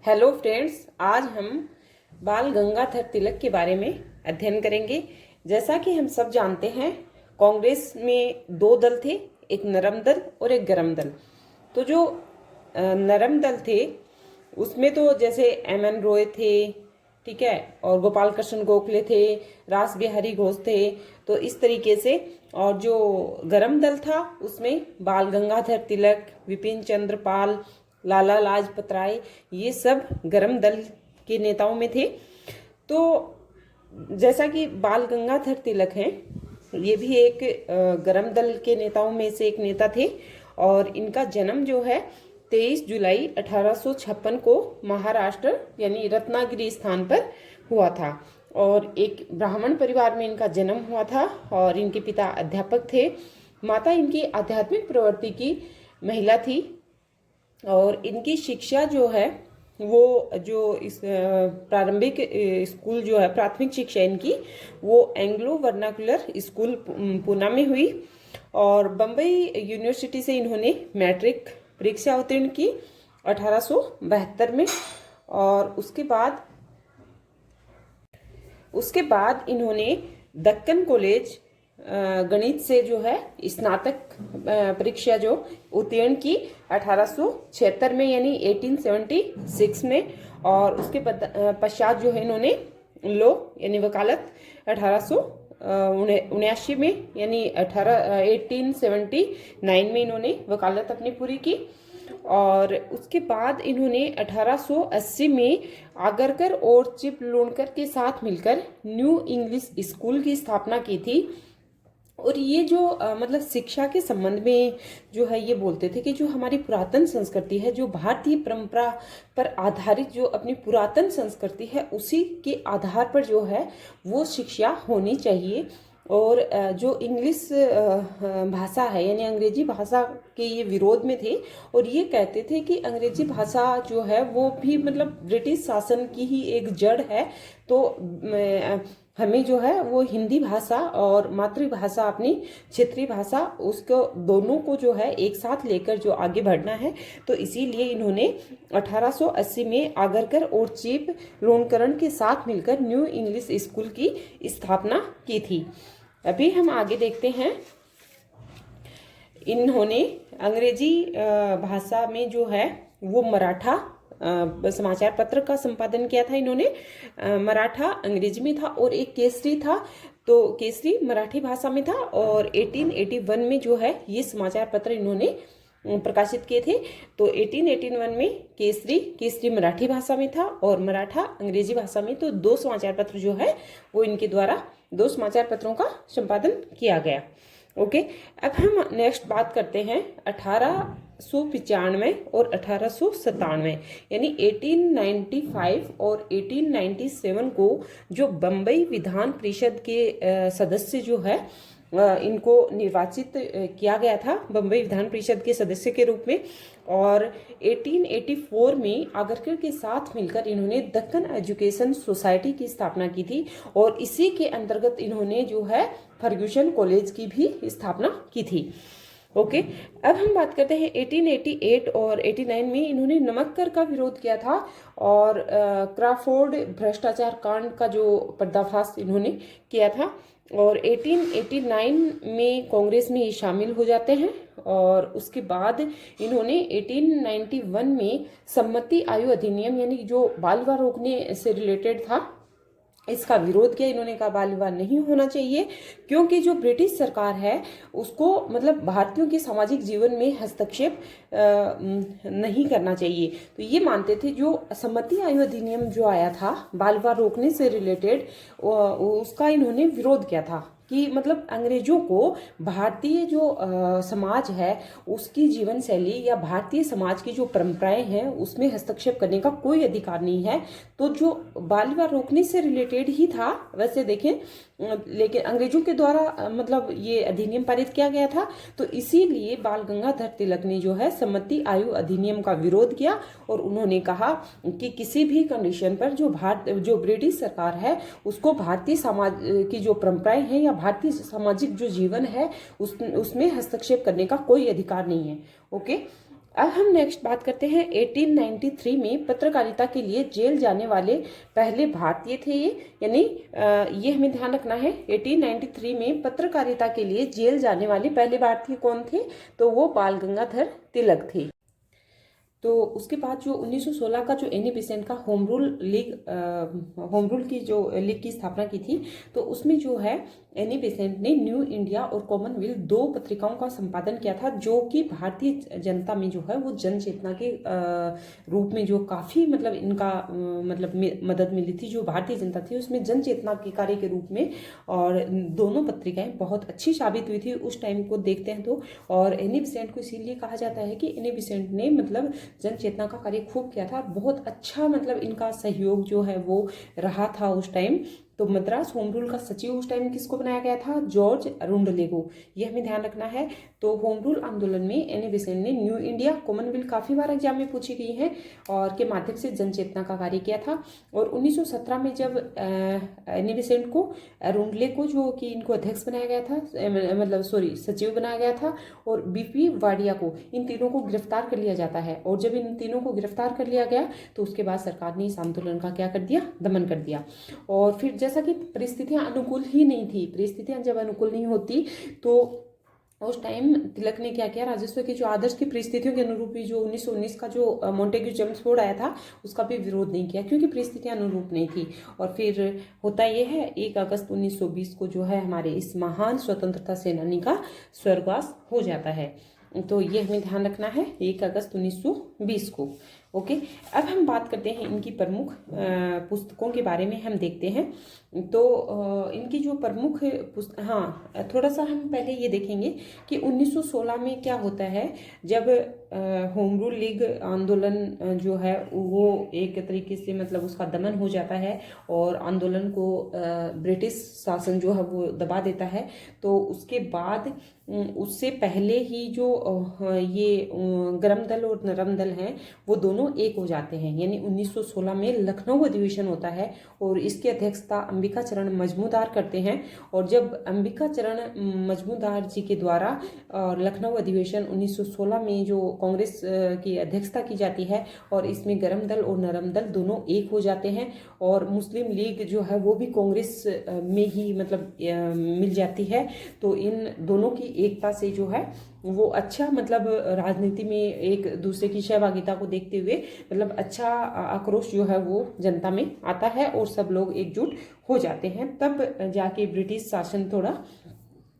Hello friends, आज हम बाल गंगाधर तिलक के बारे में अध्ययन करेंगे। जैसा कि हम सब जानते हैं, कांग्रेस में दो दल थे, एक नरम दल और एक गरम दल। तो जो नरम दल थे उसमें तो जैसे एम.एन. रॉय थे, ठीक है, और गोपाल कृष्ण गोखले थे, रास बिहारी घोष थे। तो इस तरीके से, और जो गरम दल था उसमें बाल गंगाधर तिलक, विपिन चंद्र पाल, लाला लाजपत राय, ये सब गरम दल के नेताओं में थे। तो जैसा कि बाल गंगाधर तिलक हैं, ये भी एक गरम दल के नेताओं में से एक नेता थे। और इनका जन्म जो है 23 जुलाई 1856 को महाराष्ट्र यानी रत्नागिरी स्थान पर हुआ था। और एक ब्राह्मण परिवार में इनका जन्म हुआ था और इनके पिता अध्यापक थे। माता इनकी आध्यात्मिक प्रवृत्ति की महिला थी। और इनकी शिक्षा जो है वो जो इस प्रारंभिक स्कूल जो है, प्राथमिक शिक्षा इनकी, वो एंग्लो वर्नाकुलर स्कूल पूना में हुई। और बम्बई यूनिवर्सिटी से इन्होंने मैट्रिक परीक्षा उत्तीर्ण की 1872 में। और उसके बाद इन्होंने दक्कन कॉलेज गणित से जो है स्नातक परीक्षा जो उत्तीर्ण की 1876 में यानी 1876 में। और उसके पश्चात जो है इन्होंने लो यानी वकालत 1879 में यानी 1879 में इन्होंने वकालत अपनी पूरी की। और उसके बाद इन्होंने 1880 में आगरकर और चिपलूणकर के साथ मिलकर न्यू इंग्लिश स्कूल की स्थापना की थी। और ये जो मतलब शिक्षा के संबंध में जो है, ये बोलते थे कि जो हमारी पुरातन संस्कृति है, जो भारतीय परंपरा पर आधारित जो अपनी पुरातन संस्कृति है, उसी के आधार पर जो है वो शिक्षा होनी चाहिए। और जो इंग्लिश भाषा है यानी अंग्रेजी भाषा के ये विरोध में थे। और ये कहते थे कि अंग्रेजी भाषा जो है वो भी मतलब ब्रिटिश शासन की ही एक जड़ है। तो हमें जो है वो हिंदी भाषा और मातृभाषा अपनी क्षेत्रीय भाषा, उसको दोनों को जो है एक साथ लेकर जो आगे बढ़ना है। तो इसीलिए इन्होंने 1880 में आगरकर और चीप लोणकरण के साथ मिलकर न्यू इंग्लिश स्कूल की स्थापना की थी। अभी हम आगे देखते हैं। इन्होंने अंग्रेजी भाषा में जो है वो मराठा समाचार पत्र का संपादन किया था। इन्होंने मराठा अंग्रेजी में था और एक केसरी था, तो केसरी मराठी भाषा में था। और 1881 में जो है ये समाचार पत्र इन्होंने प्रकाशित किए थे। तो 1881 में केसरी मराठी भाषा में था और मराठा अंग्रेजी भाषा में। तो दो समाचार पत्र जो है वो इनके द्वारा, दो समाचार पत्रों का संपादन किया गया। ओके, अब हम नेक्स्ट बात करते हैं 1895 और 1897 यानी 1895 और 1897 को जो बम्बई विधान परिषद के सदस्य जो है इनको निर्वाचित किया गया था बम्बई विधान परिषद के सदस्य के रूप में। और 1884 में आगरकर के साथ मिलकर इन्होंने दक्कन एजुकेशन सोसाइटी की स्थापना की थी। और इसी के अंतर्गत इन्होंने जो है फर्ग्यूसन कॉलेज की भी स्थापना की थी। ओके, अब हम बात करते हैं 1888 और 89 में इन्होंने नमक कर का विरोध किया था। और क्राफोर्ड भ्रष्टाचार कांड का जो पर्दाफाश इन्होंने किया था। और 1889 में कांग्रेस में ये शामिल हो जाते हैं। और उसके बाद इन्होंने 1891 में सम्मति आयु अधिनियम यानी जो बाल विवाह रोकने से रिलेटेड था, इसका विरोध किया। इन्होंने कहा बाल विवाह नहीं होना चाहिए, क्योंकि जो ब्रिटिश सरकार है उसको मतलब भारतीयों के सामाजिक जीवन में हस्तक्षेप नहीं करना चाहिए। तो ये मानते थे। जो सम्मति आयु अधिनियम जो आया था बाल विवाह रोकने से रिलेटेड, उसका इन्होंने विरोध किया था कि मतलब अंग्रेजों को भारतीय जो समाज है उसकी जीवन शैली या भारतीय समाज की जो परंपराएं हैं उसमें हस्तक्षेप करने का कोई अधिकार नहीं है। तो जो बाल विवाह रोकने से रिलेटेड ही था वैसे देखें, लेकिन अंग्रेजों के द्वारा मतलब ये अधिनियम पारित किया गया था। तो इसीलिए बाल गंगाधर तिलक ने जो है सम्मति आयु अधिनियम का विरोध किया। और उन्होंने कहा कि किसी भी कंडीशन पर जो ब्रिटिश सरकार है उसको भारतीय समाज की जो परंपराएं हैं या भारतीय सामाजिक जो जीवन है उसमें हस्तक्षेप करने का कोई अधिकार नहीं है। ओके, अब हम नेक्स्ट बात करते हैं 1893 में पत्रकारिता के लिए जेल जाने वाले पहले भारतीय थे ये, यानी ये हमें ध्यान रखना है। 1893 में पत्रकारिता के लिए जेल जाने वाले पहले भारतीय कौन थे, तो वो बाल गंगाधर तिलक थे। तो उसके बाद जो 1916 का जो एनी बेसेंट का होम रूल की जो लीग की स्थापना की थी, तो उसमें जो है एनी बेसेंट ने न्यू इंडिया और कॉमनवेल्थ 2 पत्रिकाओं का संपादन किया था, जो कि भारतीय जनता में जो है वो जन चेतना के रूप में जो काफ़ी मतलब इनका मतलब मदद मिली थी, जो भारतीय जनता थी उसमें जन चेतना के कार्य के रूप में। और दोनों पत्रिकाएं बहुत अच्छी साबित हुई थी उस टाइम को देखते हैं तो। और एनी बेसेंट को इसीलिए कहा जाता है कि एनी बेसेंट ने मतलब जन चेतना का कार्य खूब किया था, बहुत अच्छा मतलब इनका सहयोग जो है वो रहा था उस टाइम। तो मद्रास होम रूल का सचिव उस टाइम किसको बनाया गया था, जॉर्ज अरुंडले को, ये हमें ध्यान रखना है। तो होम रूल आंदोलन में एनी बेसेंट ने न्यू इंडिया, कॉमनवेल्थ काफ़ी बार एग्जाम में पूछी गई है, और के माध्यम से जन चेतना का कार्य किया था। और 1917 में जब एनी बेसेंट को, अरुंडले को जो कि इनको अध्यक्ष बनाया गया था, मतलब सॉरी सचिव बनाया गया था, और बीपी वाडिया को, इन तीनों को गिरफ्तार कर लिया जाता है। और जब इन तीनों को गिरफ्तार कर लिया गया तो उसके बाद सरकार ने इस आंदोलन का क्या कर दिया, दमन कर दिया। और फिर जैसा कि परिस्थितियां अनुकूल ही नहीं थी, परिस्थितियां जब अनुकूल नहीं होती तो उस टाइम तिलक ने क्या किया, राजस्व के जो आदर्श की परिस्थितियों के अनुरूप ही जो 1919 का जो मॉन्टेग्यू चेम्सफोर्ड आया था उसका भी विरोध नहीं किया, क्योंकि परिस्थितियां अनुरूप नहीं थी। और फिर होता यह है 1 अगस्त 1920 को जो है हमारे इस महान स्वतंत्रता सेनानी का स्वर्गवास हो जाता है। तो ये हमें ध्यान रखना है 1 अगस्त 1920 को। ओके, अब हम बात करते हैं इनकी प्रमुख पुस्तकों के बारे में, हम देखते हैं। तो इनकी जो प्रमुख थोड़ा सा हम पहले ये देखेंगे कि 1916 में क्या होता है, जब होम रूल लीग आंदोलन जो है वो एक तरीके से मतलब उसका दमन हो जाता है और आंदोलन को ब्रिटिश शासन जो है वो दबा देता है। तो उसके बाद उससे पहले ही जो ये गरम दल और नरम दल हैं वो दोनों एक हो जाते हैं, यानी 1916 में लखनऊ अधिवेशन होता है और इसकी अध्यक्षता अंबिका चरण मजमूदार करते हैं। और जब अंबिका चरण मजमूदार जी के द्वारा लखनऊ अधिवेशन 1916 में जो कांग्रेस की अध्यक्षता की जाती है, और इसमें गरम दल और नरम दल दोनों एक हो जाते हैं, और मुस्लिम लीग जो है वो भी कांग्रेस में ही मतलब मिल जाती है। तो इन दोनों की एकता से जो है वो अच्छा मतलब राजनीति में एक दूसरे की सहभागिता को देखते हुए मतलब अच्छा आक्रोश जो है वो जनता में आता है और सब लोग एकजुट हो जाते हैं। तब जाके ब्रिटिश शासन थोड़ा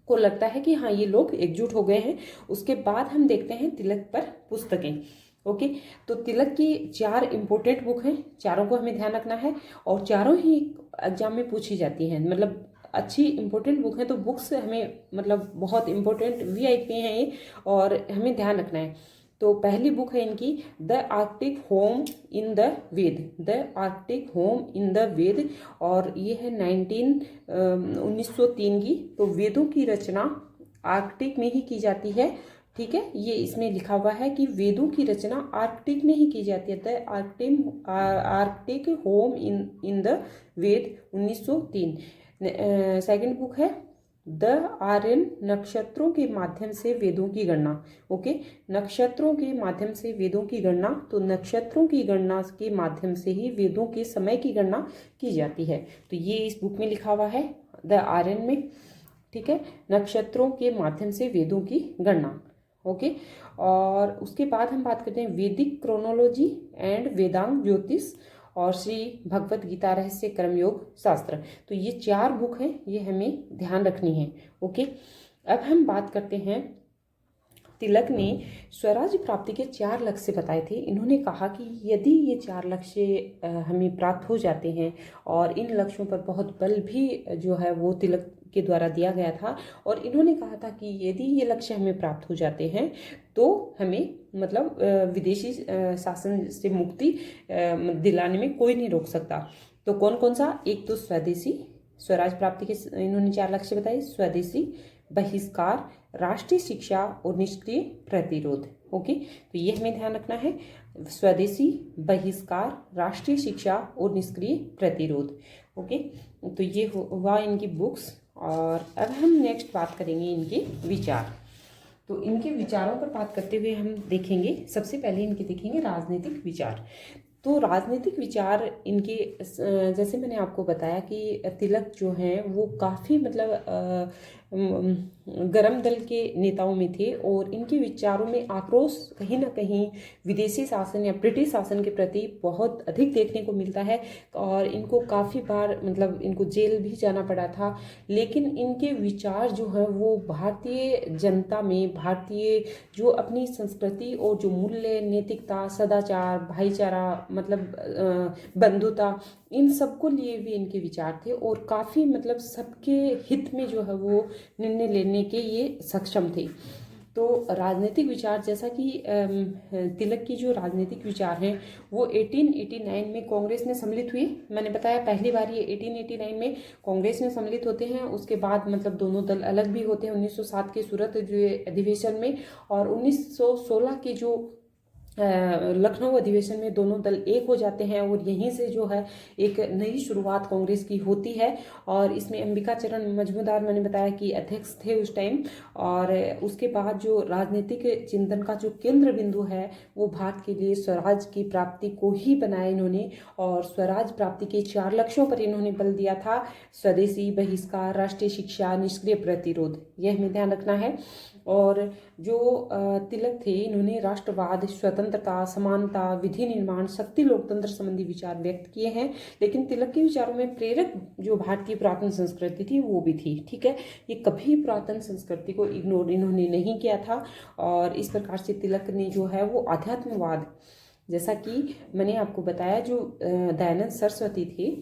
को लगता है कि हाँ ये लोग एकजुट हो गए हैं। उसके बाद हम देखते हैं तिलक पर पुस्तकें। ओके, तो तिलक की 4 इम्पोर्टेंट बुक हैं, चारों को हमें ध्यान रखना है और चारों ही एग्जाम में पूछी जाती हैं, मतलब अच्छी इंपॉर्टेंट बुक है। तो बुक्स हमें मतलब बहुत इंपॉर्टेंट वीआईपी हैं ये, और हमें ध्यान रखना है। तो पहली बुक है इनकी the Arctic home in the Veda, the Arctic home in the Veda, और ये है 1903 की। तो वेदों की रचना आर्कटिक में ही की जाती है, ठीक है, ये इसमें लिखा हुआ है कि वेदों की रचना आर्कटिक में ही की जाती है। The Arctic home in the Veda 1903। Second book है द आर्यन, नक्षत्रों के माध्यम से वेदों की गणना। ओके, नक्षत्रों के माध्यम से वेदों की गणना, तो नक्षत्रों की गणना के माध्यम से ही वेदों के समय की गणना की जाती है। तो ये इस बुक में लिखा हुआ है द आर्यन में, ठीक है, नक्षत्रों के माध्यम से वेदों की गणना। ओके, और उसके बाद हम बात करते हैं वैदिक क्रोनोलॉजी एंड वेदांग ज्योतिष और श्री भगवत गीता रहस्य कर्मयोग शास्त्र। तो ये 4 बुक हैं, ये हमें ध्यान रखनी है। ओके, अब हम बात करते हैं तिलक ने स्वराज्य प्राप्ति के 4 लक्ष्य बताए थे। इन्होंने कहा कि यदि ये 4 लक्ष्य हमें प्राप्त हो जाते हैं, और इन लक्ष्यों पर बहुत बल भी जो है वो तिलक के द्वारा दिया गया था, और इन्होंने कहा था कि यदि ये लक्ष्य हमें प्राप्त हो जाते हैं तो हमें मतलब विदेशी शासन से मुक्ति दिलाने में कोई नहीं रोक सकता। तो कौन कौन सा, एक तो स्वदेशी, स्वराज प्राप्ति के इन्होंने 4 लक्ष्य बताए, स्वदेशी, बहिष्कार, राष्ट्रीय शिक्षा और निष्क्रिय प्रतिरोध। ओके, तो ये हमें ध्यान रखना है, स्वदेशी, बहिष्कार, राष्ट्रीय शिक्षा और निष्क्रिय प्रतिरोध। ओके, तो ये हुआ इनकी बुक्स। और अब हम नेक्स्ट बात करेंगे इनके विचार। तो इनके विचारों पर बात करते हुए हम देखेंगे, सबसे पहले इनके देखेंगे राजनीतिक विचार। तो राजनीतिक विचार इनके जैसे मैंने आपको बताया कि तिलक जो हैं वो काफ़ी मतलब गरम दल के नेताओं में थे और इनके विचारों में आक्रोश कहीं ना कहीं विदेशी शासन या ब्रिटिश शासन के प्रति बहुत अधिक देखने को मिलता है और इनको काफ़ी बार मतलब इनको जेल भी जाना पड़ा था। लेकिन इनके विचार जो है वो भारतीय जनता में, भारतीय जो अपनी संस्कृति और जो मूल्य, नैतिकता, सदाचार, भाईचारा, मतलब बंधुता, इन सबको लिए भी इनके विचार थे और काफ़ी मतलब सबके हित में जो है वो निर्णय लेने के ये सक्षम थे। तो राजनीतिक विचार, जैसा कि तिलक की जो राजनीतिक विचार हैं वो 1889 में कांग्रेस में सम्मिलित हुए। मैंने बताया पहली बार ये 1889 में कांग्रेस में सम्मिलित होते हैं। उसके बाद मतलब दोनों दल अलग भी होते हैं 1907 के सूरत जो अधिवेशन में, और 1916 के जो लखनऊ अधिवेशन में दोनों दल एक हो जाते हैं और यहीं से जो है एक नई शुरुआत कांग्रेस की होती है। और इसमें अंबिका चरण मजूमदार मैंने बताया कि अध्यक्ष थे उस टाइम। और उसके बाद जो राजनीतिक चिंतन का जो केंद्र बिंदु है वो भारत के लिए स्वराज की प्राप्ति को ही बनाया इन्होंने, और स्वराज प्राप्ति के 4 लक्ष्यों पर इन्होंने बल दिया था: स्वदेशी, बहिष्कार, राष्ट्रीय शिक्षा, निष्क्रिय प्रतिरोध। यह हमें ध्यान रखना है। और जो तिलक थे इन्होंने राष्ट्रवाद, स्वतंत्रता, समानता, विधि निर्माण, शक्ति लोकतंत्र संबंधी विचार व्यक्त किए हैं। लेकिन तिलक के विचारों में प्रेरक जो भारतीय पुरातन संस्कृति थी वो भी थी। ठीक है, ये कभी पुरातन संस्कृति को इग्नोर इन्होंने नहीं किया था। और इस प्रकार से तिलक ने जो है वो आध्यात्मवाद, जैसा कि मैंने आपको बताया, जो दयानंद सरस्वती थे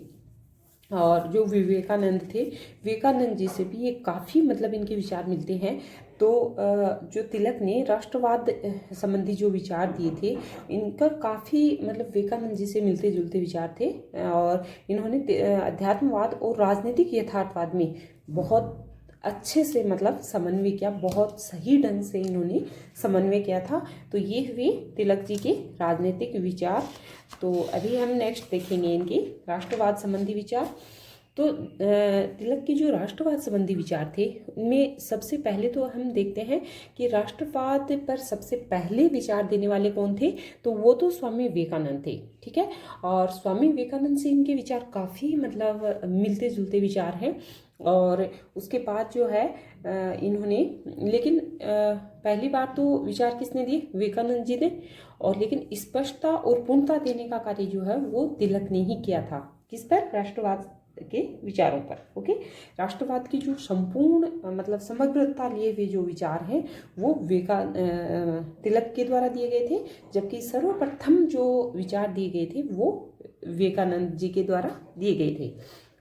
और जो विवेकानंद थे, विवेकानंद जी से भी ये काफ़ी मतलब इनके विचार मिलते हैं। तो जो तिलक ने राष्ट्रवाद संबंधी जो विचार दिए थे इनका काफ़ी मतलब विवेकानंद जी से मिलते जुलते विचार थे। और इन्होंने अध्यात्मवाद और राजनीतिक यथार्थवाद में बहुत अच्छे से मतलब समन्वय किया, बहुत सही ढंग से इन्होंने समन्वय किया था। तो ये हुए तिलक जी के राजनीतिक विचार। तो अभी हम नेक्स्ट देखेंगे इनके राष्ट्रवाद संबंधी विचार। तो तिलक के जो राष्ट्रवाद संबंधी विचार थे उनमें सबसे पहले तो हम देखते हैं कि राष्ट्रवाद पर सबसे पहले विचार देने वाले कौन थे, तो वो तो स्वामी विवेकानंद थे। ठीक है, और स्वामी विवेकानंद से इनके विचार काफ़ी मतलब मिलते जुलते विचार हैं। और उसके बाद जो है इन्होंने, लेकिन पहली बार तो विचार किसने दिए, विवेकानंद जी ने। और लेकिन स्पष्टता और पूर्णता देने का कार्य जो है वो तिलक ने ही किया था। किस पर, राष्ट्रवाद के विचारों पर। ओके, राष्ट्रवाद की जो संपूर्ण मतलब समग्रता लिए हुए जो विचार हैं वो तिलक के द्वारा दिए गए थे, जबकि सर्वप्रथम जो विचार दिए गए थे वो विवेकानंद जी के द्वारा दिए गए थे।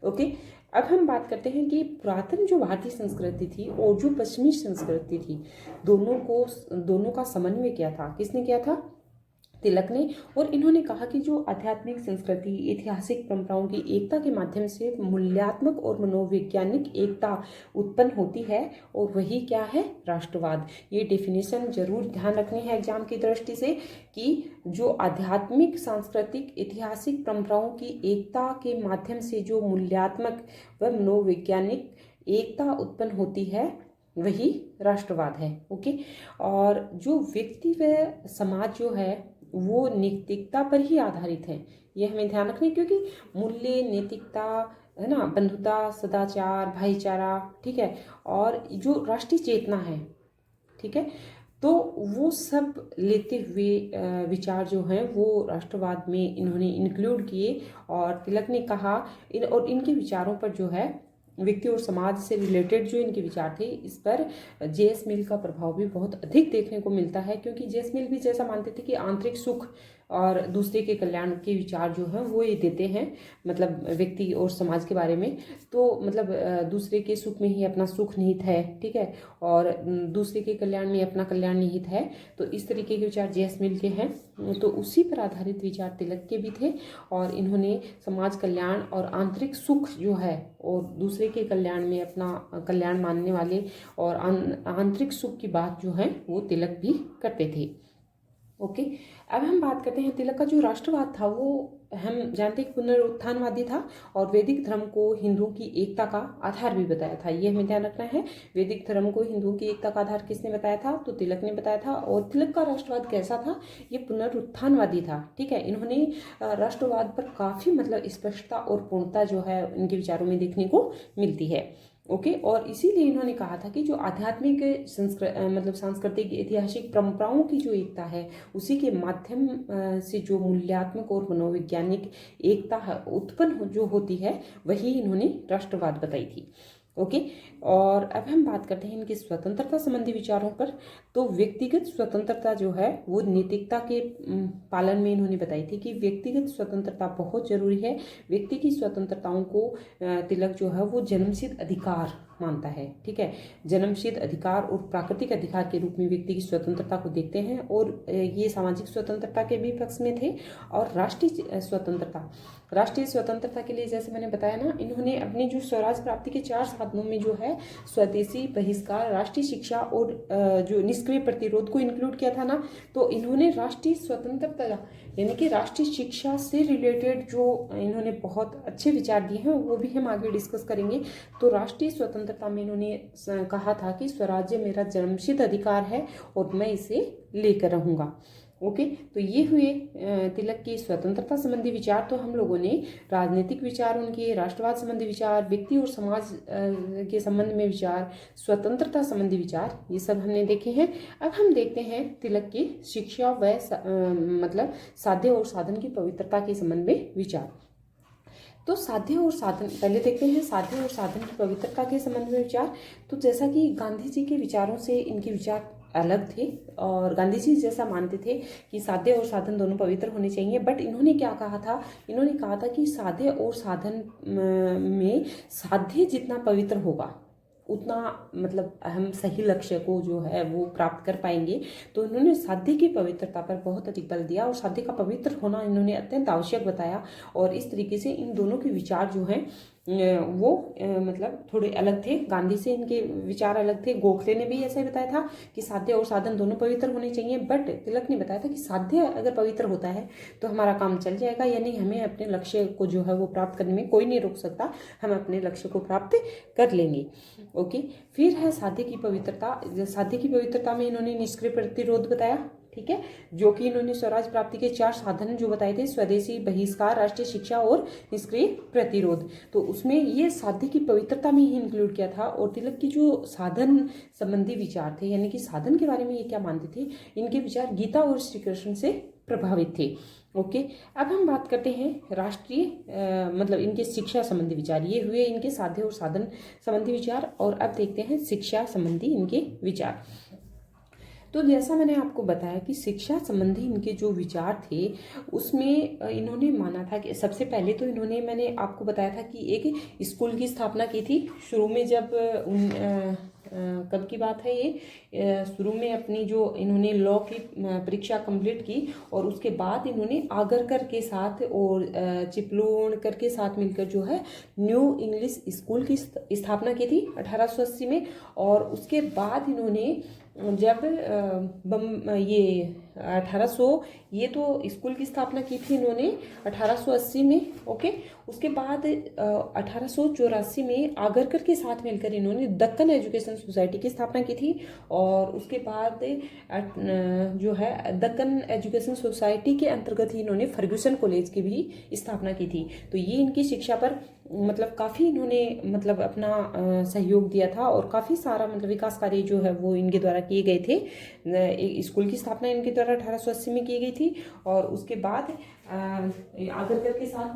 ओके, अब हम बात करते हैं कि पुरातन जो भारतीय संस्कृति थी और जो पश्चिमी संस्कृति थी, दोनों का समन्वय किया था। किसने किया था, तिलक ने। और इन्होंने कहा कि जो आध्यात्मिक संस्कृति, ऐतिहासिक परंपराओं की एकता के माध्यम से मूल्यात्मक और मनोवैज्ञानिक एकता उत्पन्न होती है, और वही क्या है, राष्ट्रवाद। ये डेफिनेशन जरूर ध्यान रखनी है एग्जाम की दृष्टि से, कि जो आध्यात्मिक, सांस्कृतिक, ऐतिहासिक परंपराओं की एकता के माध्यम से जो मूल्यात्मक व मनोवैज्ञानिक एकता उत्पन्न होती है वही राष्ट्रवाद है। ओके, और जो व्यक्ति व समाज जो है वो नैतिकता पर ही आधारित है, ये हमें ध्यान रखना है। क्योंकि मूल्य, नैतिकता है ना, बंधुता, सदाचार, भाईचारा, ठीक है, और जो राष्ट्रीय चेतना है, ठीक है, तो वो सब लेते हुए विचार जो हैं वो राष्ट्रवाद में इन्होंने इंक्लूड किए। और तिलक ने कहा और इनके विचारों पर जो है व्यक्ति और समाज से रिलेटेड जो इनके विचार थे, इस पर जेएस मिल का प्रभाव भी बहुत अधिक देखने को मिलता है। क्योंकि जेएस मिल भी जैसा मानते थे कि आंतरिक सुख और दूसरे के कल्याण के विचार जो हैं वो ये देते हैं, मतलब व्यक्ति और समाज के बारे में। तो मतलब दूसरे के सुख में ही अपना सुख निहित है, ठीक है, और दूसरे के कल्याण में अपना कल्याण निहित है। तो इस तरीके के विचार जेएस मिल के हैं। तो उसी पर आधारित विचार तिलक के भी थे। और इन्होंने समाज कल्याण और आंतरिक सुख जो है और दूसरे के कल्याण में अपना कल्याण मानने वाले और आंतरिक सुख की बात जो है वो तिलक भी करते थे। ओके, अब हम बात करते हैं तिलक का जो राष्ट्रवाद था वो हम जानते हैं कि पुनरुत्थानवादी था और वैदिक धर्म को हिंदुओं की एकता का आधार भी बताया था। ये हमें ध्यान रखना है, वैदिक धर्म को हिंदुओं की एकता का आधार किसने बताया था, तो तिलक ने बताया था। और तिलक का राष्ट्रवाद कैसा था, ये पुनरुत्थानवादी था। ठीक है, इन्होंने राष्ट्रवाद पर काफ़ी मतलब स्पष्टता और पूर्णता जो है इनके विचारों में देखने को मिलती है। ओके, और इसीलिए इन्होंने कहा था कि जो आध्यात्मिक मतलब सांस्कृतिक ऐतिहासिक परंपराओं की जो एकता है उसी के माध्यम से जो मूल्यात्मक और मनोवैज्ञानिक एकता उत्पन्न जो होती है वही इन्होंने राष्ट्रवाद बताई थी। ओके, और अब हम बात करते हैं इनकी स्वतंत्रता संबंधी विचारों पर। तो व्यक्तिगत स्वतंत्रता जो है वो नैतिकता के पालन में इन्होंने बताई थी कि व्यक्तिगत स्वतंत्रता बहुत जरूरी है। व्यक्ति की स्वतंत्रताओं को तिलक जो है वो जन्मसिद्ध अधिकार मानता है। ठीक है, जन्मसिद्ध अधिकार और प्राकृतिक अधिकार के रूप में व्यक्ति की स्वतंत्रता को देखते हैं और ये सामाजिक स्वतंत्रता के भी पक्ष में थे। और राष्ट्रीय स्वतंत्रता के लिए जैसे मैंने बताया ना, इन्होंने अपनी जो स्वराज प्राप्ति के 4 साधनों में जो है स्वदेशी, बहिष्कार, राष्ट्रीय शिक्षा और जो निष्क्रिय प्रतिरोध को इंक्लूड किया था ना। तो इन्होंने राष्ट्रीय स्वतंत्रता यानी कि राष्ट्रीय शिक्षा से रिलेटेड जो इन्होंने बहुत अच्छे विचार दिए हैं वो भी हम आगे डिस्कस करेंगे। तो राष्ट्रीय स्वतंत्रता में इन्होंने कहा था कि स्वराज्य मेरा जन्मसिद्ध अधिकार है और मैं इसे लेकर रहूँगा। ओके, तो ये हुए तिलक की स्वतंत्रता संबंधी विचार। तो हम लोगों ने राजनीतिक विचार उनके, राष्ट्रवाद संबंधी विचार, व्यक्ति और समाज के संबंध में विचार, स्वतंत्रता संबंधी विचार, ये सब हमने देखे हैं। अब हम देखते हैं तिलक की शिक्षा व मतलब साध्य और साधन की पवित्रता के संबंध में विचार। तो साध्य और साधन पहले देखते हैं, साध्य और साधन की पवित्रता के संबंध में विचार। तो जैसा कि गांधी जी के विचारों से इनके विचार अलग थे और गांधी जी जैसा मानते थे कि साध्य और साधन दोनों पवित्र होने चाहिए। बट इन्होंने क्या कहा था, इन्होंने कहा था कि साध्य और साधन में साध्य जितना पवित्र होगा उतना मतलब हम सही लक्ष्य को जो है वो प्राप्त कर पाएंगे। तो इन्होंने साध्य की पवित्रता पर बहुत अधिक बल दिया और साध्य का पवित्र होना इन्होंने अत्यंत आवश्यक बताया। और इस तरीके से इन दोनों के विचार जो हैं वो मतलब थोड़े अलग थे, गांधी से इनके विचार अलग थे। गोखले ने भी ऐसा ही बताया था कि साध्य और साधन दोनों पवित्र होने चाहिए। बट तिलक ने बताया था कि साध्य अगर पवित्र होता है तो हमारा काम चल जाएगा, यानी हमें अपने लक्ष्य को जो है वो प्राप्त करने में कोई नहीं रोक सकता, हम अपने लक्ष्य को प्राप्त कर लेंगे। ओके, फिर है साध्य की पवित्रता। साध्य की पवित्रता में इन्होंने निष्क्रिय प्रतिरोध बताया। ठीक है, जो कि इन्होंने स्वराज प्राप्ति के 4 साधन जो बताए थे, स्वदेशी, बहिष्कार, राष्ट्रीय शिक्षा और निष्क्रिय प्रतिरोध। तो उसमें ये साध्य की पवित्रता में ही इंक्लूड किया था। और तिलक की जो साधन संबंधी विचार थे, यानी कि साधन के बारे में ये क्या मानते थे, इनके विचार गीता और श्री कृष्ण से प्रभावित थे। ओके, अब हम बात करते हैं राष्ट्रीय मतलब इनके शिक्षा संबंधी विचार। ये हुए इनके साध्य और साधन संबंधी विचार। और अब देखते हैं शिक्षा संबंधी इनके विचार। तो जैसा मैंने आपको बताया कि शिक्षा संबंधी इनके जो विचार थे उसमें इन्होंने माना था कि सबसे पहले तो इन्होंने, मैंने आपको बताया था कि एक स्कूल की स्थापना की थी शुरू में। जब कब की बात है ये, शुरू में अपनी जो इन्होंने लॉ की परीक्षा कंप्लीट की और उसके बाद इन्होंने आगरकर के साथ और चिपलूणकर के साथ मिलकर जो है न्यू इंग्लिश स्कूल की स्थापना की थी 1880 में। और उसके बाद इन्होंने जब ये 1800 ये तो स्कूल की स्थापना की थी इन्होंने 1880 में। ओके, उसके बाद 1884 में आगरकर के साथ मिलकर इन्होंने दक्कन एजुकेशन सोसाइटी की स्थापना की थी। और उसके बाद जो है दक्कन एजुकेशन सोसाइटी के अंतर्गत ही इन्होंने फर्ग्यूसन कॉलेज की भी स्थापना की थी। तो ये इनकी शिक्षा पर मतलब काफ़ी इन्होंने मतलब अपना सहयोग दिया था और काफ़ी सारा मतलब विकास कार्य जो है वो इनके द्वारा किए गए थे। स्कूल की स्थापना इनके द्वारा 1880 में की गई थी। और उसके बाद आगरकर के साथ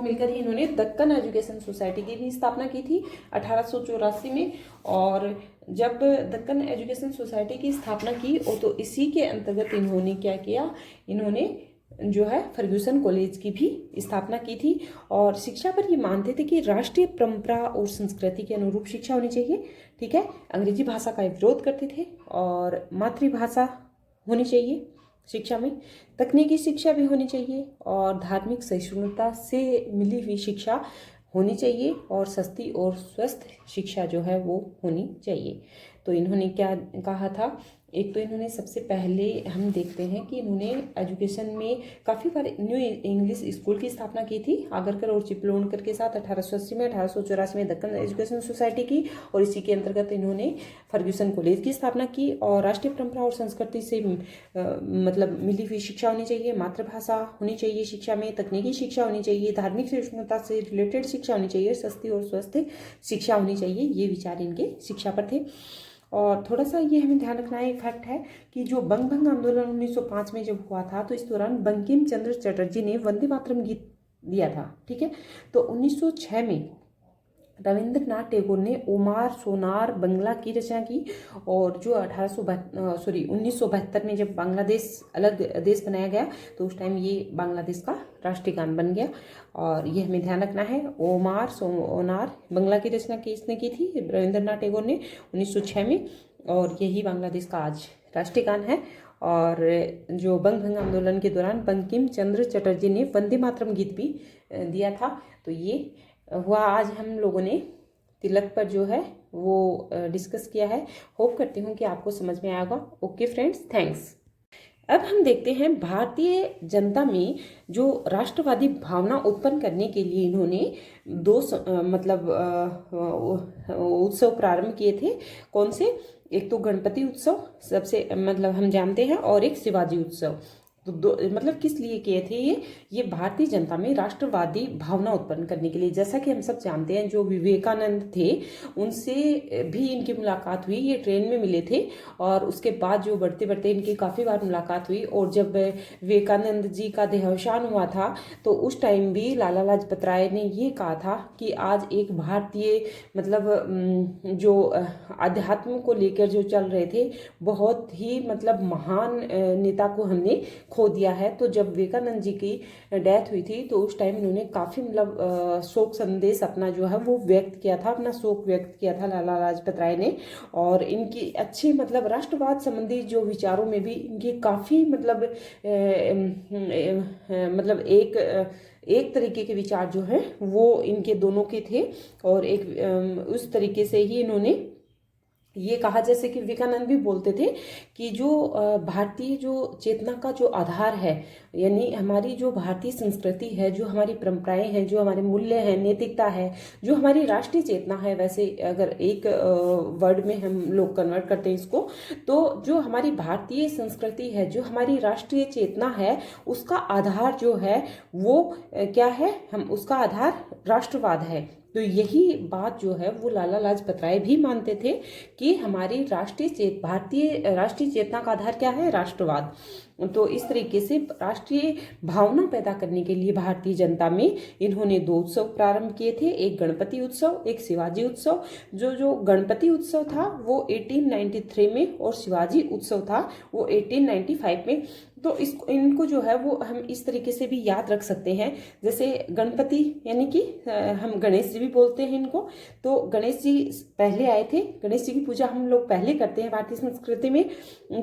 मिलकर ही इन्होंने दक्कन एजुकेशन सोसाइटी की भी स्थापना की थी 1884 में। और जब दक्कन एजुकेशन सोसाइटी की स्थापना की तो इसी के अंतर्गत इन्होंने क्या किया, इन्होंने जो है फर्ग्यूसन कॉलेज की भी स्थापना की थी। और शिक्षा पर ये मानते थे कि राष्ट्रीय परंपरा और संस्कृति के अनुरूप शिक्षा होनी चाहिए। ठीक है, अंग्रेजी भाषा का विरोध करते थे और मातृभाषा होनी चाहिए शिक्षा में, तकनीकी शिक्षा भी होनी चाहिए और धार्मिक सहिष्णुता से मिली हुई शिक्षा होनी चाहिए और सस्ती और स्वस्थ शिक्षा जो है वो होनी चाहिए। तो इन्होंने क्या कहा था एक तो इन्होंने सबसे पहले हम देखते हैं कि इन्होंने एजुकेशन में काफ़ी बार न्यू इंग्लिश स्कूल की स्थापना की थी आगरकर और चिपलूणकर के साथ 1880 में, 1884 में दक्कन एजुकेशन सोसाइटी की, और इसी के अंतर्गत इन्होंने फर्ग्यूसन कॉलेज की स्थापना की। और राष्ट्रीय परंपरा और संस्कृति से मतलब मिली हुई शिक्षा होनी चाहिए, मातृभाषा होनी चाहिए शिक्षा में, तकनीकी शिक्षा होनी चाहिए, धार्मिक सहिष्णुता से रिलेटेड शिक्षा होनी चाहिए, सस्ती और स्वस्थ शिक्षा होनी चाहिए। ये विचार इनके शिक्षा पर थे। और थोड़ा सा ये हमें ध्यान रखना है, एक फैक्ट है कि जो बंग भंग आंदोलन 1905 में जब हुआ था, तो इस दौरान बंकिम चंद्र चटर्जी ने वंदे मातरम गीत दिया था, ठीक है। तो 1906 में रविंद्रनाथ टैगोर ने ओमार सोनार बंगला की रचना की, और जो 1972 में जब बांग्लादेश अलग देश बनाया गया, तो उस टाइम ये बांग्लादेश का राष्ट्रीय गान बन गया। और ये हमें ध्यान रखना है, ओमार सोनार बंगला की रचना किसने की थी? रविंद्रनाथ टैगोर ने 1906 में, और यही बांग्लादेश का आज राष्ट्रीय गान है। और जो बंग भंग आंदोलन के दौरान बंकिम चंद्र चटर्जी ने वंदे मातरम गीत भी दिया था। तो ये हुआ, आज हम लोगों ने तिलक पर जो है वो डिस्कस किया है। होप करती हूँ कि आपको समझ में आएगा। Okay friends, thanks. अब हम देखते हैं भारतीय जनता में जो राष्ट्रवादी भावना उत्पन्न करने के लिए इन्होंने दो उत्सव प्रारंभ किए थे। कौन से? एक तो गणपति उत्सव सबसे हम जानते हैं, और एक शिवाजी उत्सव। तो दो किस लिए किए थे ये भारतीय जनता में राष्ट्रवादी भावना उत्पन्न करने के लिए। जैसा कि हम सब जानते हैं, जो विवेकानंद थे उनसे भी इनकी मुलाकात हुई, ये ट्रेन में मिले थे, और उसके बाद जो बढ़ते बढ़ते इनकी काफ़ी बार मुलाकात हुई। और जब विवेकानंद जी का देहावसान हुआ था, तो उस टाइम भी लाला लाजपत राय ने ये कहा था कि आज एक भारतीय जो अध्यात्म को लेकर जो चल रहे थे, बहुत ही महान नेता को हमने खो दिया है। तो जब विवेकानंद जी की डेथ हुई थी, तो उस टाइम इन्होंने काफ़ी शोक संदेश अपना जो है वो व्यक्त किया था, अपना शोक व्यक्त किया था लाला लाजपत राय ने। और इनकी अच्छी राष्ट्रवाद संबंधी जो विचारों में भी इनकी काफ़ी एक तरीके के विचार जो हैं वो इनके दोनों के थे। और एक उस तरीके से ही इन्होंने ये कहा, जैसे कि विवेकानंद भी बोलते थे कि जो भारतीय जो चेतना का जो आधार है, यानी हमारी जो भारतीय संस्कृति है, जो हमारी परंपराएं हैं, जो हमारे मूल्य हैं, नैतिकता है, जो हमारी राष्ट्रीय चेतना है, वैसे अगर एक वर्ड में हम लोग कन्वर्ट करते हैं इसको, तो जो हमारी भारतीय संस्कृति है, जो हमारी राष्ट्रीय चेतना है, उसका आधार जो है वो क्या है? हम उसका आधार राष्ट्रवाद है। तो यही बात जो है वो लाला लाजपत राय भी मानते थे कि हमारी भारतीय राष्ट्रीय चेतना का आधार क्या है? राष्ट्रवाद। तो इस तरीके से राष्ट्रीय भावना पैदा करने के लिए भारतीय जनता में इन्होंने दो उत्सव प्रारंभ किए थे, एक गणपति उत्सव, एक शिवाजी उत्सव। जो गणपति उत्सव था वो 1893 में, और शिवाजी उत्सव था वो 1895 में। तो इनको जो है वो हम इस तरीके से भी याद रख सकते हैं, जैसे गणपति यानी कि हम गणेश जी भी बोलते हैं इनको। तो गणेश जी पहले आए थे, गणेश जी की पूजा हम लोग पहले करते हैं भारतीय संस्कृति में।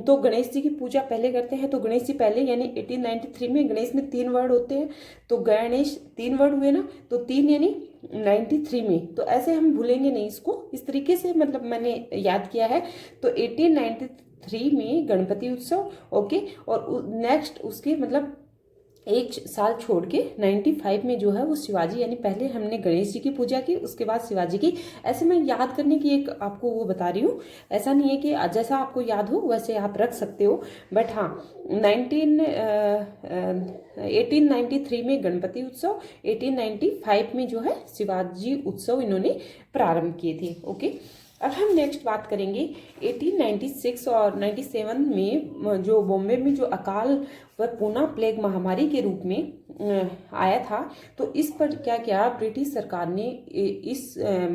तो गणेश जी की पूजा पहले करते हैं, तो गणेश जी पहले, यानी 1893 में। गणेश में 3 वर्ड होते हैं, तो गणेश 3 वर्ड हुए ना, तो 3 यानी 93 में। तो ऐसे हम भूलेंगे नहीं इसको, इस तरीके से मैंने याद किया है। तो 1893 में गणपति उत्सव, ओके। और नेक्स्ट उसके एक साल छोड़ के 95 में जो है वो शिवाजी, यानी पहले हमने गणेश जी की पूजा की, उसके बाद शिवाजी की। ऐसे मैं याद करने की एक आपको वो बता रही हूँ, ऐसा नहीं है कि जैसा आपको याद हो वैसे आप रख सकते हो। बट हाँ, 1893 में गणपति उत्सव, 1895 में जो है शिवाजी उत्सव इन्होंने प्रारंभ किए थे, ओके। अब हम नेक्स्ट बात करेंगे 1896 और 97 में जो बॉम्बे में जो अकाल व पूना प्लेग महामारी के रूप में आया था। तो इस पर क्या किया ब्रिटिश सरकार ने?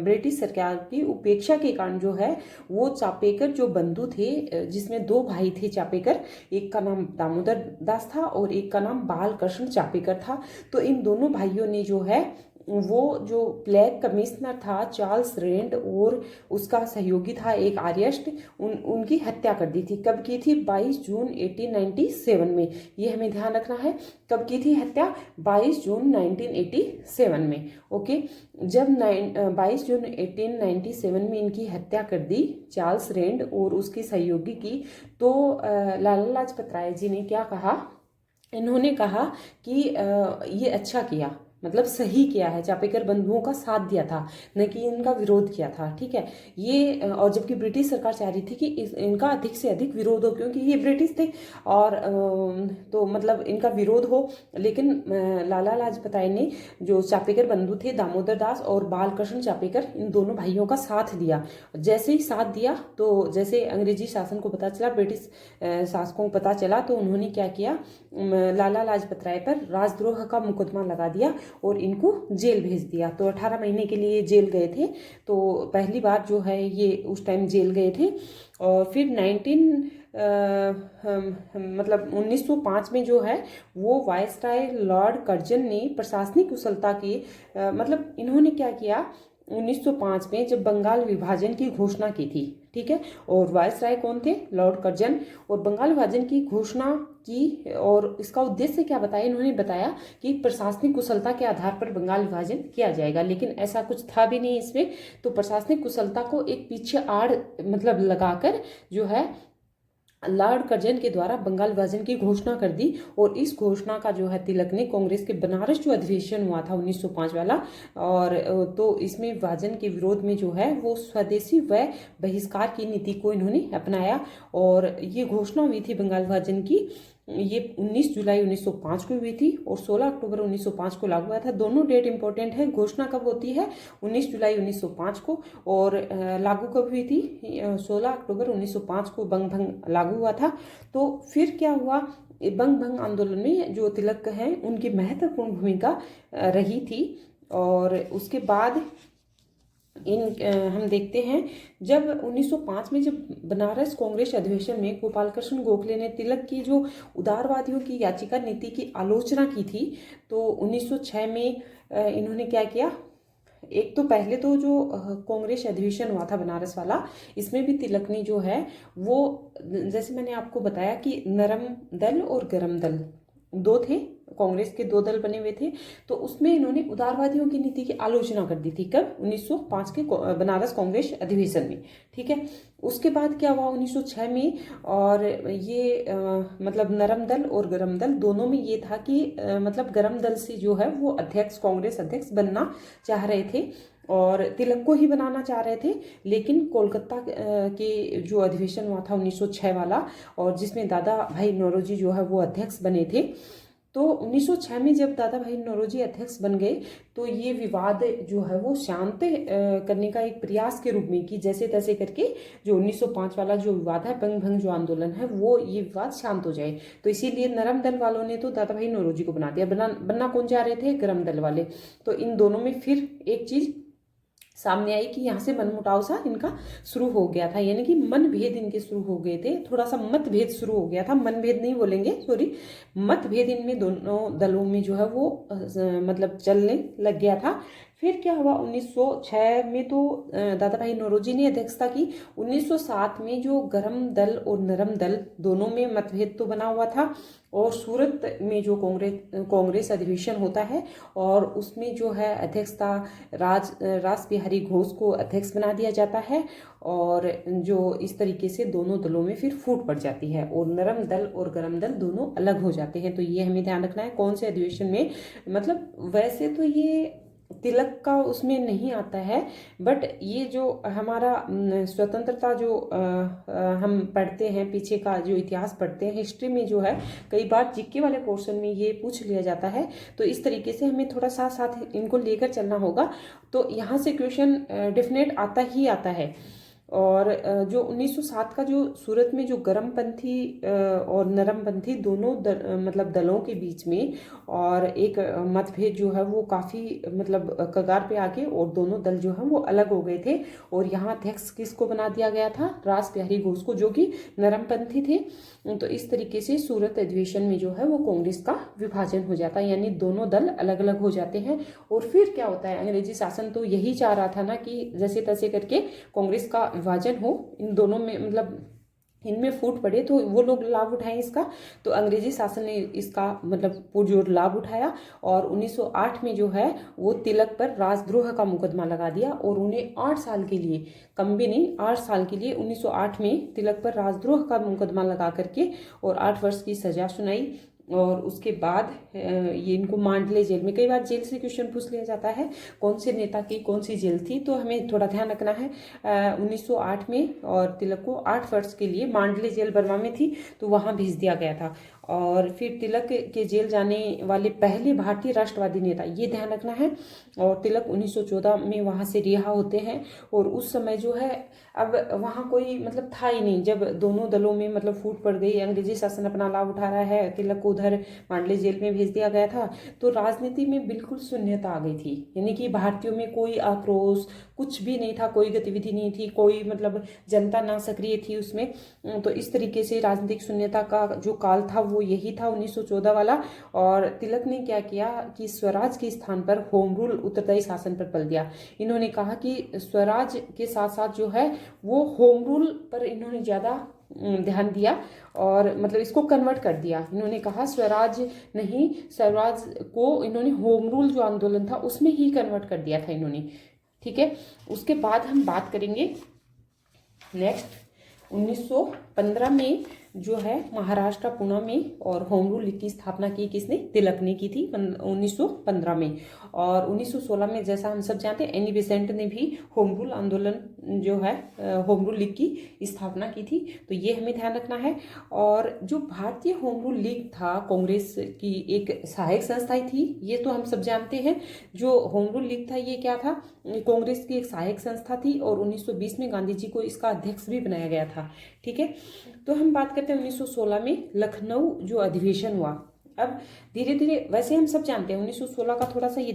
ब्रिटिश सरकार की उपेक्षा के कारण जो है वो चापेकर जो बंधु थे, जिसमें 2 भाई थे चापेकर, एक का नाम दामोदर दास था और एक का नाम बालकृष्ण चापेकर था। तो इन दोनों भाइयों ने जो है वो जो ब्लैक कमिश्नर था चार्ल्स रेंड और उसका सहयोगी था एक आर्यस्ट, उनकी हत्या कर दी थी। कब की थी? 22 जून 1897 में। ये हमें ध्यान रखना है, कब की थी हत्या? 22 जून 1987 में। ओके, जब 22 जून 1897 में इनकी हत्या कर दी चार्ल्स रेंड और उसके सहयोगी की, तो लाला लाजपत राय जी ने क्या कहा? इन्होंने कहा कि ये अच्छा किया, मतलब सही किया है, चापेकर बंधुओं का साथ दिया था, न कि इनका विरोध किया था। ठीक है, ये और जबकि ब्रिटिश सरकार चाह रही थी कि इनका अधिक से अधिक विरोध हो, क्योंकि ये ब्रिटिश थे और तो मतलब इनका विरोध हो। लेकिन लाला लाजपत राय ने जो चापेकर बंधु थे दामोदर दास और बालकृष्ण चापेकर, इन दोनों भाइयों का साथ दिया। जैसे ही साथ दिया तो जैसे अंग्रेजी शासन को पता चला, ब्रिटिश शासकों को पता चला, तो उन्होंने क्या किया? लाला लाजपत राय पर राजद्रोह का मुकदमा लगा दिया और इनको जेल भेज दिया। तो 18 महीने के लिए जेल गए थे। तो पहली बार जो है ये उस टाइम जेल गए थे। और फिर 1905 में जो है वो वायसराय लॉर्ड कर्जन ने प्रशासनिक कुशलता की मतलब इन्होंने क्या किया? 1905 में जब बंगाल विभाजन की घोषणा की थी, ठीक है, और वायसराय कौन थे? Lord Curzon. और बंगाल विभाजन की घोषणा की और इसका उद्देश्य क्या बताया? इन्होंने बताया कि प्रशासनिक कुशलता के आधार पर बंगाल विभाजन किया जाएगा, लेकिन ऐसा कुछ था भी नहीं इसमें। तो प्रशासनिक कुशलता को एक पीछे आड़ मतलब लगाकर जो है लॉर्ड कर्जन के द्वारा बंगाल विभाजन की घोषणा कर दी। और इस घोषणा का जो है तिलक ने कांग्रेस के बनारस जो अधिवेशन हुआ था 1905 वाला, और तो इसमें विभाजन के विरोध में जो है वो स्वदेशी व बहिष्कार की नीति को इन्होंने अपनाया। और ये घोषणा हुई थी बंगाल विभाजन की, ये 19 जुलाई 1905 को हुई थी और 16 अक्टूबर 1905 को लागू हुआ था। दोनों डेट इंपॉर्टेंट है। घोषणा कब होती है? 19 जुलाई 1905 को। और लागू कब हुई थी? 16 अक्टूबर 1905 को बंग भंग लागू हुआ था। तो फिर क्या हुआ? बंग भंग आंदोलन में जो तिलक हैं उनकी महत्वपूर्ण भूमिका रही थी। और उसके बाद हम देखते हैं जब 1905 में जब बनारस कांग्रेस अधिवेशन में गोपाल कृष्ण गोखले ने तिलक की जो उदारवादियों की याचिका नीति की आलोचना की थी, तो 1906 में इन्होंने क्या किया? एक तो पहले तो जो कांग्रेस अधिवेशन हुआ था बनारस वाला, इसमें भी तिलक ने जो है वो, जैसे मैंने आपको बताया कि नरम दल और गरम दल दो थे, कांग्रेस के दो दल बने हुए थे। तो उसमें इन्होंने उदारवादियों की नीति की आलोचना कर दी थी। कब? 1905 के बनारस कांग्रेस अधिवेशन में। ठीक है, उसके बाद क्या हुआ 1906 में? और ये मतलब नरम दल और गरम दल दोनों में ये था कि मतलब गरम दल से जो है वो अध्यक्ष, कांग्रेस अध्यक्ष बनना चाह रहे थे और तिलक को ही बनाना चाह रहे थे। लेकिन कोलकाता के जो अधिवेशन हुआ था 1906 वाला, और जिसमें दादा भाई नौरोजी जो है वो अध्यक्ष बने थे, तो 1906 में जब दादा भाई नौरोजी अध्यक्ष बन गए, तो ये विवाद जो है वो शांत करने का एक प्रयास के रूप में कि जैसे तैसे करके जो 1905 वाला जो विवाद है, बंग भंग जो आंदोलन है, वो ये विवाद शांत हो जाए। तो इसीलिए नरम दल वालों ने तो दादा भाई नौरोजी को बना दिया। बनना कौन चाह रहे थे? गरम दल वाले। तो इन दोनों में फिर एक चीज सामने आई कि यहाँ से मनमुटाव सा इनका शुरू हो गया था, यानी कि मनभेद इनके शुरू हो गए थे, थोड़ा सा मतभेद शुरू हो गया था। मनभेद नहीं बोलेंगे, सॉरी, मतभेद इनमें दोनों दलों में जो है वो मतलब चलने लग गया था। फिर क्या हुआ 1906 में? तो दादा भाई नौरोजी ने अध्यक्षता की। 1907 में जो गरम दल और नरम दल दोनों में मतभेद तो बना हुआ था, और सूरत में जो कांग्रेस अधिवेशन होता है और उसमें जो है अध्यक्षता रास बिहारी घोष को अध्यक्ष बना दिया जाता है। और जो इस तरीके से दोनों दलों में फिर फूट पड़ जाती है और नरम दल और गरम दल दोनों अलग हो जाते हैं। तो ये हमें ध्यान रखना है कौन से अधिवेशन में। मतलब वैसे तो ये तिलक का उसमें नहीं आता है, बट ये जो हमारा स्वतंत्रता जो हम पढ़ते हैं, पीछे का जो इतिहास पढ़ते हैं, हिस्ट्री में जो है कई बार जीके वाले पोर्शन में ये पूछ लिया जाता है। तो इस तरीके से हमें थोड़ा साथ साथ इनको लेकर चलना होगा। तो यहाँ से क्वेश्चन डेफिनेट आता ही आता है। और जो 1907 का जो सूरत में जो गर्मपंथी और नरमपंथी दोनों मतलब दलों के बीच में और एक मतभेद जो है वो काफ़ी मतलब कगार पे आके और दोनों दल जो है वो अलग हो गए थे। और यहाँ अध्यक्ष किसको बना दिया गया था? रास बिहारी घोष को, जो कि नरमपंथी थे। तो इस तरीके से सूरत अधिवेशन में जो है वो कांग्रेस का विभाजन हो जाता है, यानी दोनों दल अलग अलग हो जाते हैं। और फिर क्या होता है? अंग्रेजी शासन तो यही चाह रहा था ना कि जैसे तैसे करके कांग्रेस का विभाजन हो, इन दोनों में मतलब इनमें फूट पड़े तो वो लोग लाभ उठाएं इसका। तो अंग्रेजी शासन ने इसका मतलब पुरजोर लाभ उठाया और 1908 में जो है वो तिलक पर राजद्रोह का मुकदमा लगा दिया और उन्हें 8 साल के लिए, कम भी नहीं 8 साल के लिए 1908 में तिलक पर राजद्रोह का मुकदमा लगा करके और 8 वर्ष की सजा सुनाई। और उसके बाद ये इनको मांडले जेल में, कई बार जेल से क्वेश्चन पूछ लिया जाता है कौन से नेता की कौन सी जेल थी, तो हमें थोड़ा ध्यान रखना है। 1908 में और तिलक को 8 वर्ष के लिए मांडले जेल बर्मा में थी तो वहाँ भेज दिया गया था। और फिर तिलक के जेल जाने वाले पहले भारतीय राष्ट्रवादी नेता, ये ध्यान रखना है। और तिलक 1914 में वहाँ से रिहा होते हैं। और उस समय जो है अब वहाँ कोई मतलब था ही नहीं, जब दोनों दलों में मतलब फूट पड़ गई, अंग्रेजी शासन अपना लाभ उठा रहा है, तिलक को उधर मांडले जेल में भेज दिया गया था, तो राजनीति में बिल्कुल शून्यता आ गई थी। यानी कि भारतीयों में कोई आक्रोश कुछ भी नहीं था, कोई गतिविधि नहीं थी, कोई मतलब जनता ना सक्रिय थी उसमें। तो इस तरीके से राजनीतिक शून्यता का जो काल था वो यही था 1914 वाला। और तिलक ने क्या किया कि स्वराज के स्थान पर होम रूल उत्तरदायी शासन पर बल दिया। इन्होंने कहा कि स्वराज के साथ साथ जो है वो होम रूल पर इन्होंने ज़्यादा ध्यान दिया और मतलब इसको कन्वर्ट कर दिया। इन्होंने कहा स्वराज नहीं, स्वराज को इन्होंने होम रूल जो आंदोलन था उसमें ही कन्वर्ट कर दिया था इन्होंने। ठीक है, उसके बाद हम बात करेंगे नेक्स्ट 1915 में जो है महाराष्ट्र पुणे में और होम रूल लीग की स्थापना की किसने? तिलक ने की थी 1915 में। और 1916 में जैसा हम सब जानते हैं एनी बेसेंट ने भी होम रूल आंदोलन जो है होम रूल लीग की स्थापना की थी। तो ये हमें ध्यान रखना है। और जो भारतीय होम रूल लीग था कांग्रेस की एक सहायक संस्था थी, ये तो हम सब जानते हैं। जो होम रूल लीग था ये क्या था? कांग्रेस की एक सहायक संस्था थी और 1920 में गांधी जी को इसका अध्यक्ष भी बनाया गया था। ठीक है, तो हम बात करते हैं 1916 में लखनऊ जो अधिवेशन हुआ। अब धीरे धीरे, वैसे हम सब जानते हैं 1916 का थोड़ा सा ये